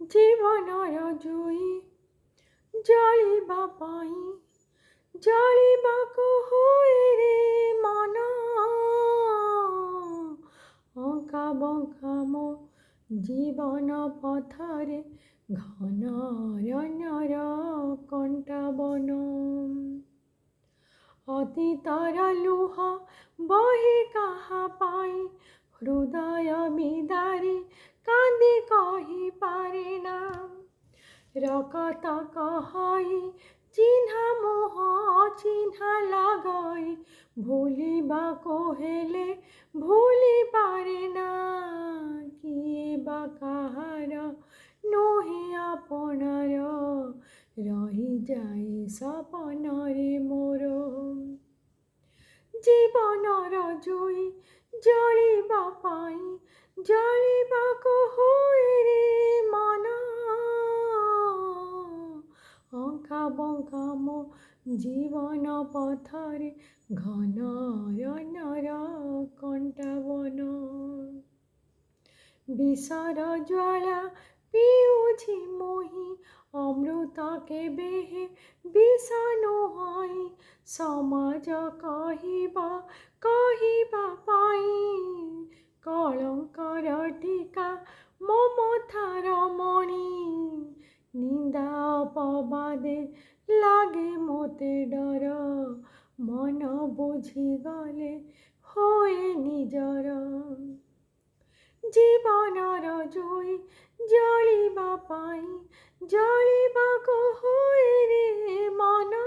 ଜୀବନର ଜୁଇ ଜଳିବା ପାଇଁ ଜଳିବାକୁ ହୁଏ ରେ ମନ ଅଙ୍କା ବଙ୍କା ମୋ ଜୀବନ ପଥରେ ଘନ ଅରଣ୍ୟର କଣ୍ଟା ବନ ଅତୀତର ଲୁହ ବହି କାହା ପାଇଁ ହୃଦୟ ବିଦାରି କାନ୍ଦି କହିପାରେ ନା ରକତ କହଇ ଚିହ୍ନା ମୁହ ଚିହ୍ନା ଲଗାଇ ଭୁଲିବାକୁ ହେଲେ ଭୁଲି ପାରେ ନା କିଏ ବା କାହାର ନୁହେଁ ଆପଣାର ରହିଯାଏ ସପନରେ ମୋର ଜୀବନର ଜୁଇ ଜଳିବା ପାଇଁ ଜଳିବାକୁ ହୁଏ ରେ ମନ ଅଙ୍କା ବଙ୍କା ମୋ ଜୀବନ ପଥରେ ଘନ ଅରଣ୍ୟର କଣ୍ଟା ବନ বিষর জ্বালা পিউছি মোহি অমৃত কেবে বিষ নোহই সমাজ କହିବା ପାଇଁ କଳଙ୍କର ଟୀକା ମମତାର ମଣି ନିନ୍ଦା ଅପବାଦେ ଲାଗେ ମୋତେ ଡର ମନ ବୁଝିଗଲେ ହୁଏ ନିଜର ଜୀବନର ଜୁଇ ଜଳିବା ପାଇଁ ଜଳିବାକୁ ହୁଏ ରେ ମନ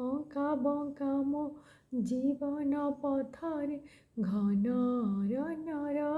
ଅଙ୍କା ବଙ୍କା ମୋ ଜୀବନ ପଥରେ ଘନ ଅରଣ୍ୟର